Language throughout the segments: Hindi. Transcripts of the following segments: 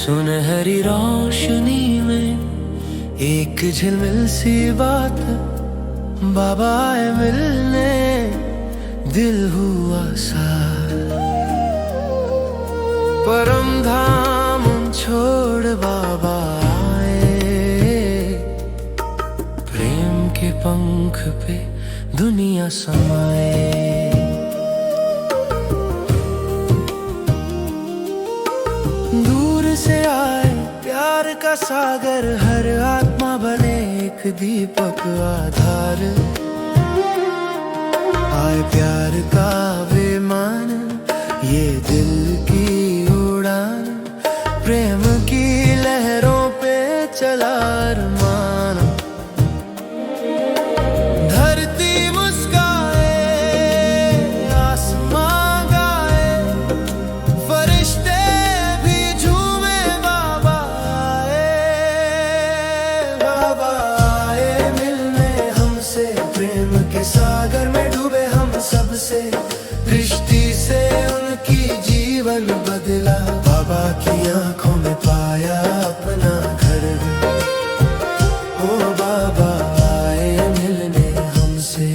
सुनहरी रोशनी में एक झिलमिल सी बात, बाबा आए मिलने दिल हुआ सार। परम धाम छोड़ बाबा आए, प्रेम के पंख पे दुनिया समाए। दूर से आए प्यार का सागर, हर आत्मा बने एक दीपक आधार। आए प्यार का विमान, ये दिल की उड़ान, प्रेम की लहरों पे चला अरमान। धरती मुस्काए, आसमां गाए, फरिश्ते भी झूमे, बाबा आए मिलने हमसे। प्रेम के सागर में डूबे हम सबसे, दृष्टि से उनकी जीवन बदला। बाबा की आंखों में पाया अपना घर, ओ बाबा आए मिलने हमसे।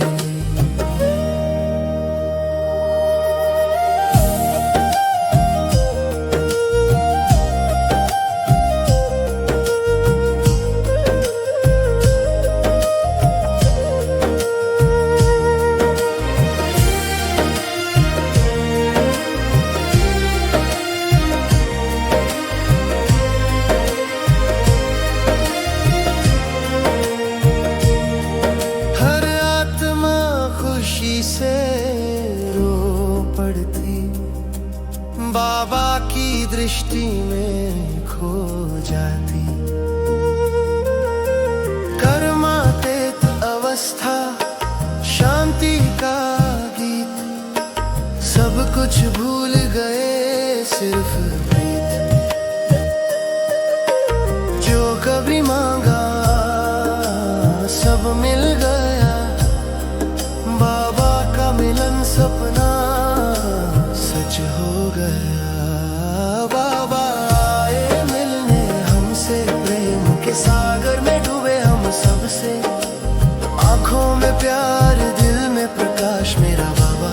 से रो पड़ती, बाबा की दृष्टि में खो जाती। कर्मातीत अवस्था, शांति का गीत, सब कुछ भूल गए सिर्फ प्रीत। जो कभी मांगा सब मिल गया, बाबा का मिलन सपना सच हो गया। बाबा आए मिलने हमसे, प्रेम के सागर में डूबे हम सबसे। आंखों में प्यार, दिल में प्रकाश, मेरा बाबा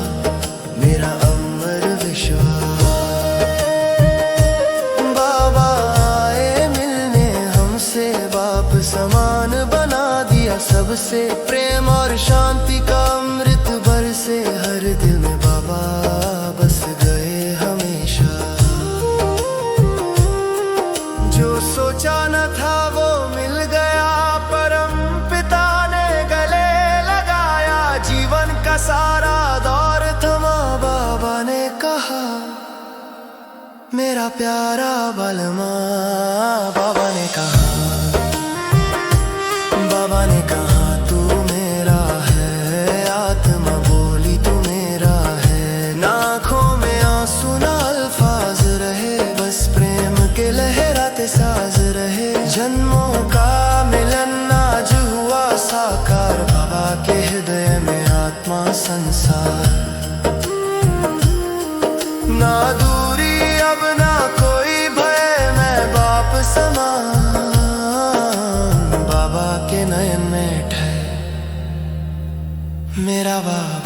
मेरा अमर विश्वास। बाबा आए मिलने हमसे, बाप समान बना दिया सबसे। प्रेम और शांति का अमृत बरसे हर दिल में, बाबा बस गए हमेशा। जो सोचा न था वो मिल गया, परम पिता ने गले लगाया। जीवन का सारा दौर थमा, बाबा ने कहा मेरा प्यारा बलमा। बाबा ने कहा, बाबा ने कहा तू मेरा है, आत्मा बोली तू मेरा है। ना आँखों में आंसू ना अल्फाज रहे, बस प्रेम के लहराते साज रहे। जन्मों का मिलन आज हुआ साकार, बाबा के हृदय में आत्मा संसार। ना दूरी अब ना कोई भय, मैं बाप समान, बाबा के नयन में ठहर मेरा बाबा।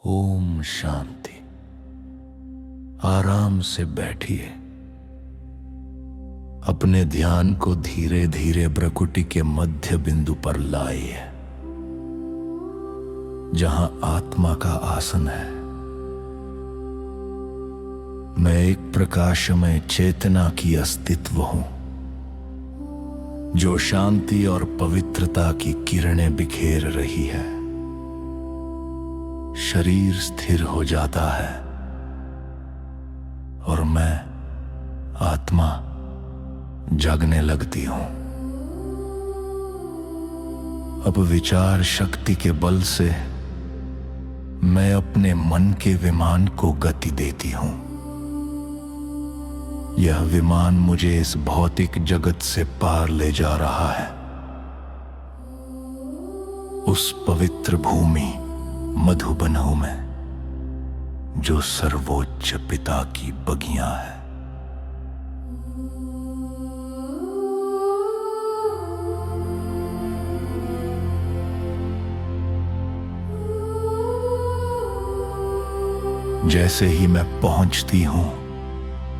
ओम शांति। आराम से बैठिए। अपने ध्यान को धीरे धीरे भ्रुकुटी के मध्य बिंदु पर लाइए, जहां आत्मा का आसन है। मैं एक प्रकाशमय चेतना की अस्तित्व हूं, जो शांति और पवित्रता की किरणें बिखेर रही है। शरीर स्थिर हो जाता है और मैं आत्मा जागने लगती हूं। अब विचार शक्ति के बल से मैं अपने मन के विमान को गति देती हूं। यह विमान मुझे इस भौतिक जगत से पार ले जा रहा है, उस पवित्र भूमि मधुबनों में जो सर्वोच्च पिता की बगियां है। जैसे ही मैं पहुंचती हूं,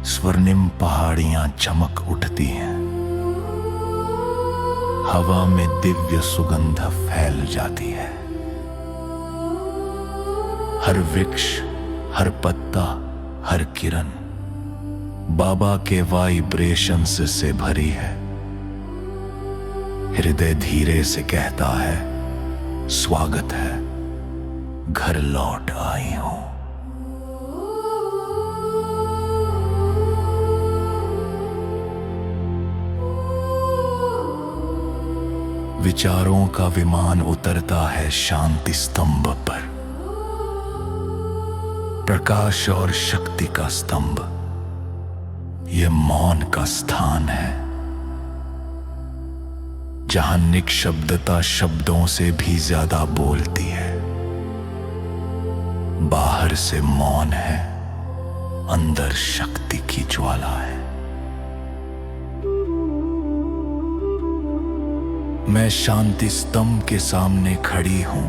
स्वर्णिम पहाड़ियां चमक उठती हैं। हवा में दिव्य सुगंध फैल जाती है। हर वृक्ष, हर पत्ता, हर किरण बाबा के वाइब्रेशंस से भरी है। हृदय धीरे से कहता है, स्वागत है, घर लौट आई हूं। विचारों का विमान उतरता है शांति स्तंभ पर। प्रकाश और शक्ति का स्तंभ, यह मौन का स्थान है, जहां निःशब्दता शब्दों से भी ज्यादा बोलती है। बाहर से मौन है, अंदर शक्ति की ज्वाला है। मैं शांति स्तंभ के सामने खड़ी हूं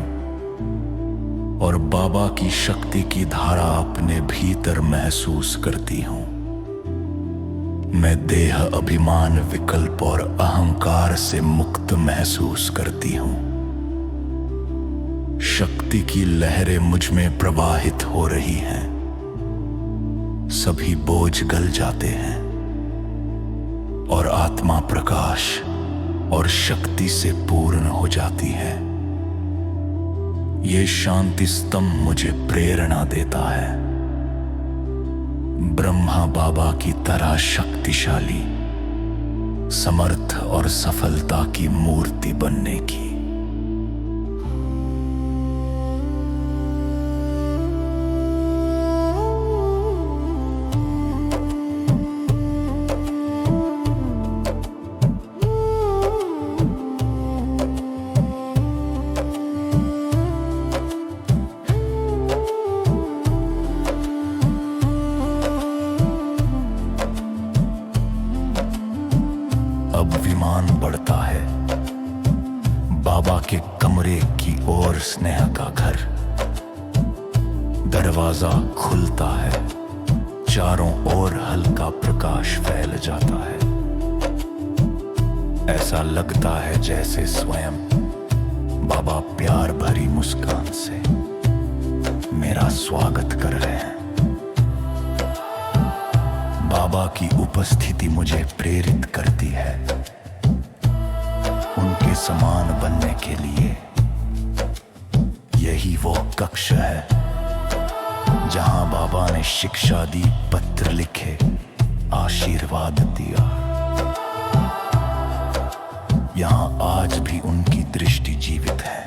और बाबा की शक्ति की धारा अपने भीतर महसूस करती हूं। मैं देह अभिमान, विकल्प और अहंकार से मुक्त महसूस करती हूं। शक्ति की लहरें मुझ में प्रवाहित हो रही हैं। सभी बोझ गल जाते हैं और आत्मा प्रकाश और शक्ति से पूर्ण हो जाती है। ये शांति स्तंभ मुझे प्रेरणा देता है, ब्रह्मा बाबा की तरह शक्तिशाली, समर्थ और सफलता की मूर्ति बनने की। अब विमान बढ़ता है बाबा के कमरे की ओर। स्नेह का घर, दरवाजा खुलता है, चारों ओर हल्का प्रकाश फैल जाता है। ऐसा लगता है जैसे स्वयं बाबा प्यार भरी मुस्कान से मेरा स्वागत कर रहे हैं। बाबा की उपस्थिति मुझे प्रेरित करती है उनके समान बनने के लिए। यही वो कक्ष है जहां बाबा ने शिक्षा दी, पत्र लिखे, आशीर्वाद दिया। यहां आज भी उनकी दृष्टि जीवित है।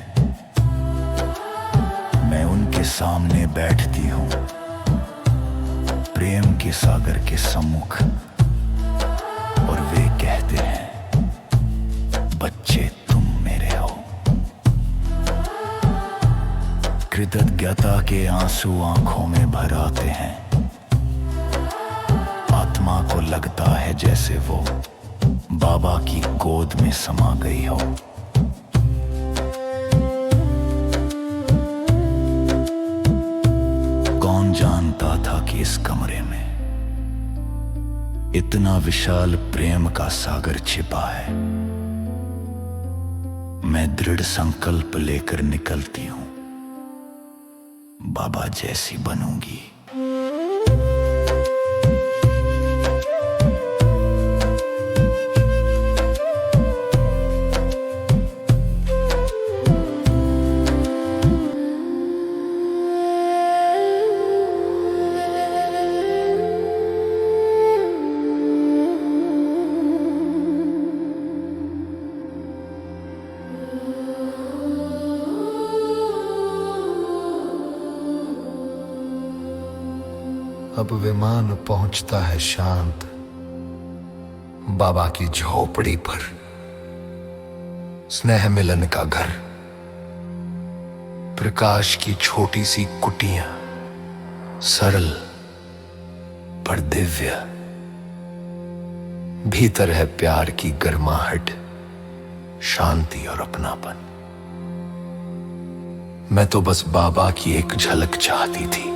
मैं उनके सामने बैठती हूं, प्रेम के सागर के सम्मुख, और वे कहते हैं, बच्चे तुम मेरे हो। कृतज्ञता के आंसू आंखों में भर आते हैं। आत्मा को लगता है जैसे वो बाबा की गोद में समा गई हो। जानता था कि इस कमरे में इतना विशाल प्रेम का सागर छिपा है। मैं दृढ़ संकल्प लेकर निकलती हूं, बाबा जैसी बनूंगी। अब विमान पहुंचता है शांत बाबा की झोपड़ी पर, स्नेह मिलन का घर, प्रकाश की छोटी सी कुटिया, सरल पर दिव्य। भीतर है प्यार की गर्माहट, शांति और अपनापन। मैं तो बस बाबा की एक झलक चाहती थी,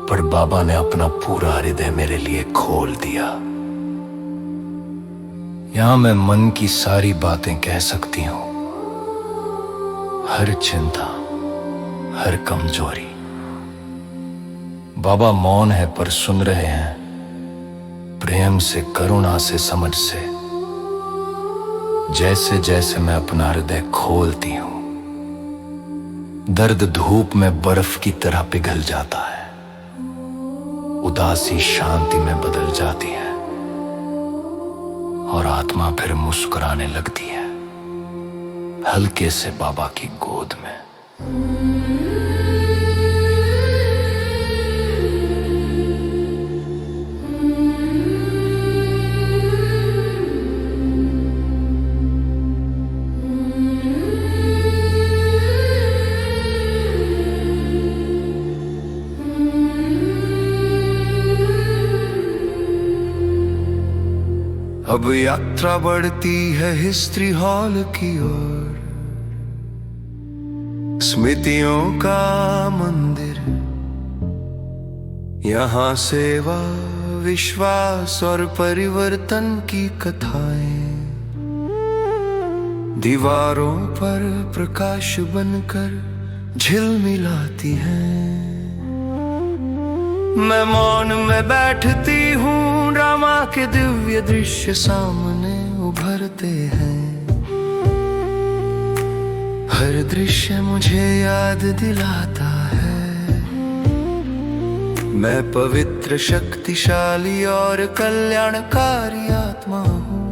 पर बाबा ने अपना पूरा हृदय मेरे लिए खोल दिया। यहां मैं मन की सारी बातें कह सकती हूं, हर चिंता, हर कमजोरी। बाबा मौन है पर सुन रहे हैं, प्रेम से, करुणा से, समझ से। जैसे जैसे मैं अपना हृदय खोलती हूं, दर्द धूप में बर्फ की तरह पिघल जाता है, उदासी शांति में बदल जाती है और आत्मा फिर मुस्कुराने लगती है, हल्के से बाबा की गोद में। अब यात्रा बढ़ती है हिस्ट्री हॉल की ओर, स्मृतियों का मंदिर। यहाँ सेवा, विश्वास और परिवर्तन की कथाएं दीवारों पर प्रकाश बनकर झिलमिलाती हैं। मैं मौन में बैठती हूँ, ड्रामा के दिव्य दृश्य सामने उभरते हैं। हर दृश्य मुझे याद दिलाता है, मैं पवित्र, शक्तिशाली और कल्याणकारी आत्मा हूँ।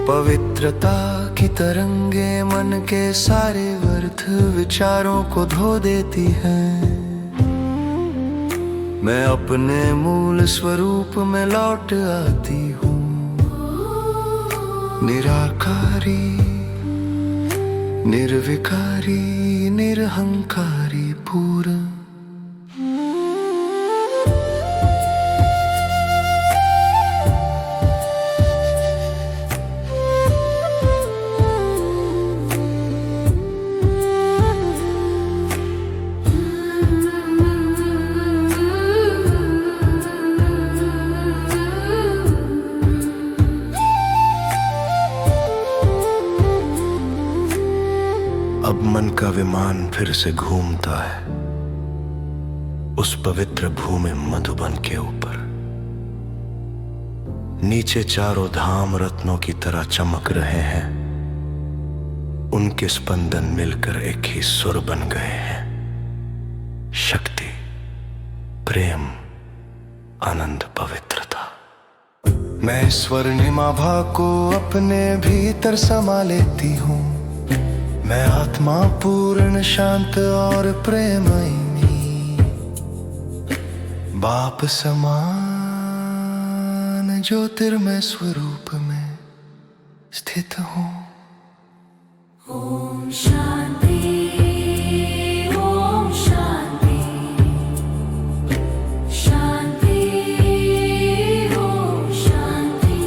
पवित्रता की तरंगे मन के सारे व्यर्थ विचारों को धो देती हैं। मैं अपने मूल स्वरूप में लौट आती हूँ, निराकारी, निर्विकारी, निरहंकारी, पूर्ण। अब मन का विमान फिर से घूमता है उस पवित्र भूमि मधुबन के ऊपर। नीचे चारों धाम रत्नों की तरह चमक रहे हैं, उनके स्पंदन मिलकर एक ही सुर बन गए हैं। शक्ति, प्रेम, आनंद, पवित्रता। मैं स्वर्णिमा भाव को अपने भीतर समा लेती हूँ। मैं आत्मा पूर्ण, शांत और प्रेमयी, बाप समान ज्योतिर्मय स्वरूप में स्थित हूँ। ओम शांति, ओम शांति, शांति, ओम शांति,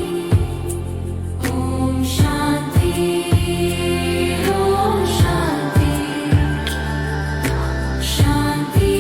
ओम शांति, ओम शांति, शांति,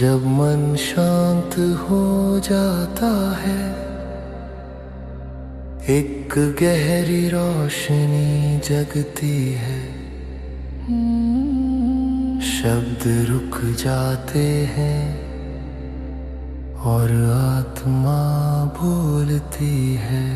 जब मन शांत हो जाता है, एक गहरी रोशनी जगती है। शब्द रुक जाते हैं और आत्मा बोलती है।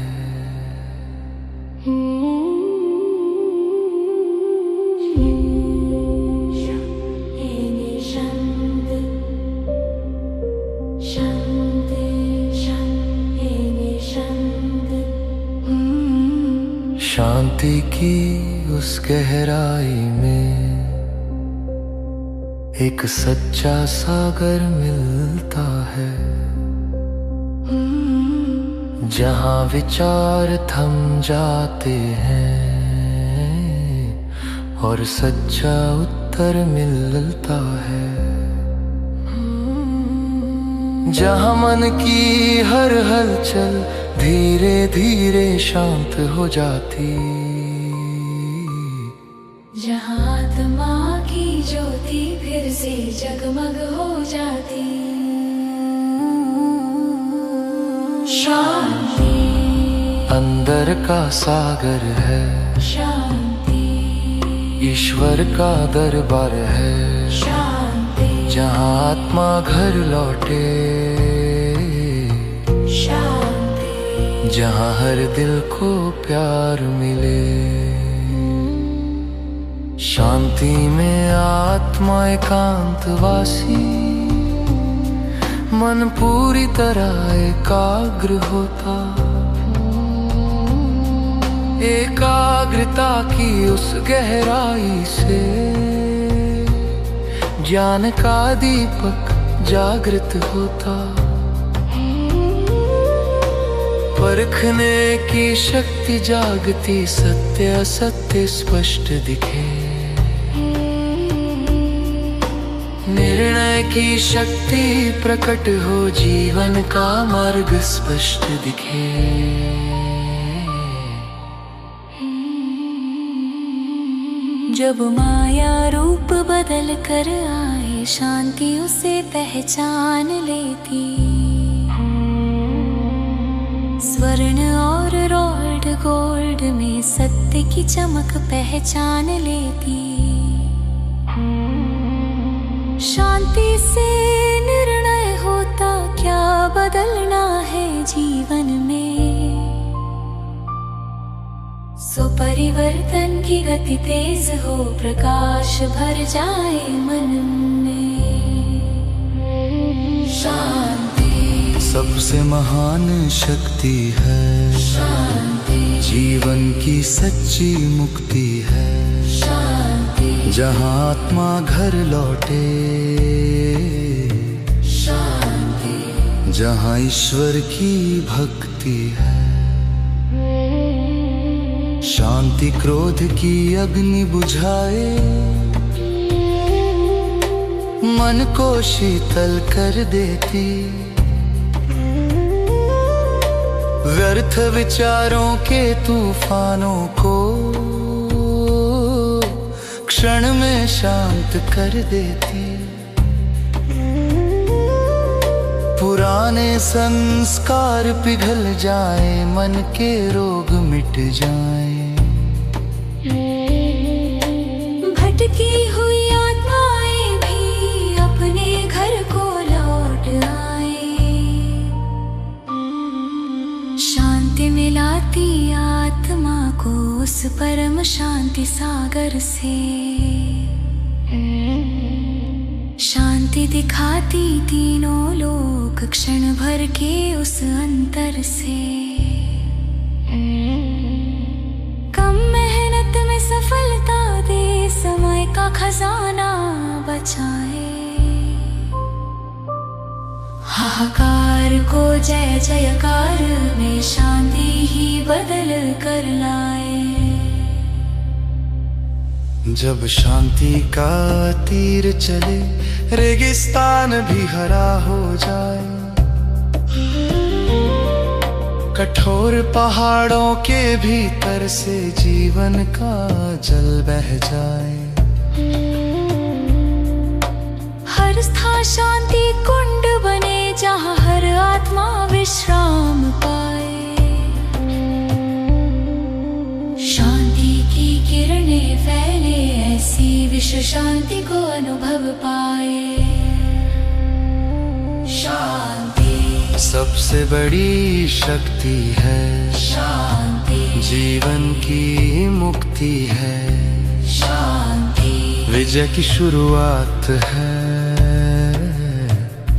शांति की उस गहराई में एक सच्चा सागर मिलता है, जहाँ विचार थम जाते हैं और सच्चा उत्तर मिलता है। जहाँ मन की हर हलचल धीरे धीरे शांत हो जाती, जहाँ आत्मा की ज्योति फिर से जगमग हो जाती। शांति अंदर का सागर है, शांति ईश्वर का दरबार है, शांति जहाँ आत्मा घर लौटे, शांति जहाँ हर दिल को प्यार मिले। शांति में आत्मा एकांतवासी, मन पूरी तरह एकाग्र होता। एकाग्रता की उस गहराई से ज्ञान का दीपक जागृत होता। परखने की शक्ति जागती, सत्य असत्य स्पष्ट दिखे। निर्णय की शक्ति प्रकट हो, जीवन का मार्ग स्पष्ट दिखे। जब माया रूप बदल कर आए, शांति उसे पहचान लेती। स्वर्ण और रोल्ड गोल्ड में सत्य की चमक पहचान लेती। शांति से निर्णय होता, क्या बदलना है जीवन में। सो परिवर्तन की गति तेज हो, प्रकाश भर जाए मन में। शांति सबसे महान शक्ति है, शांति जीवन की सच्ची मुक्ति है। शांति जहाँ आत्मा घर लौटे, शांति जहाँ ईश्वर की भक्ति है। शांति क्रोध की अग्नि बुझाए, मन को शीतल कर देती। व्यर्थ विचारों के तूफानों को क्षण में शांत कर देती। पुराने संस्कार पिघल जाए, मन के रोग मिट जाए। भटकी हुई आत्माएं भी अपने घर को लौट आए। शांति मिलाती आत्मा को उस परम शांति सागर से। शांति दिखाती तीनों लोक क्षण भर के उस अंतर से। कम मेहनत में सफलता दे, समय का खजाना बचाए। हाहाकार को जय जयकार में शांति ही बदल कर लाए। जब शांति का तीर चले, रेगिस्तान भी हरा हो जाए। कठोर पहाड़ों के भीतर से जीवन का जल बह जाए। हर स्थान शांति कुंड बने जहाँ हर आत्मा विश्राम पाए। शांति की किरणें फैले, ऐसी विश्व शांति को अनुभव पाए। शांति सबसे बड़ी शक्ति है, शांति जीवन की मुक्ति है, शांति विजय की शुरुआत है।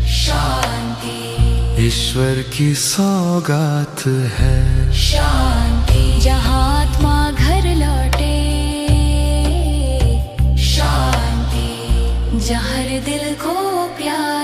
शांति ईश्वर की सौगात है। शांति जहाँ आत्मा घर लौटे। शांति जहाँ हर दिल को प्यार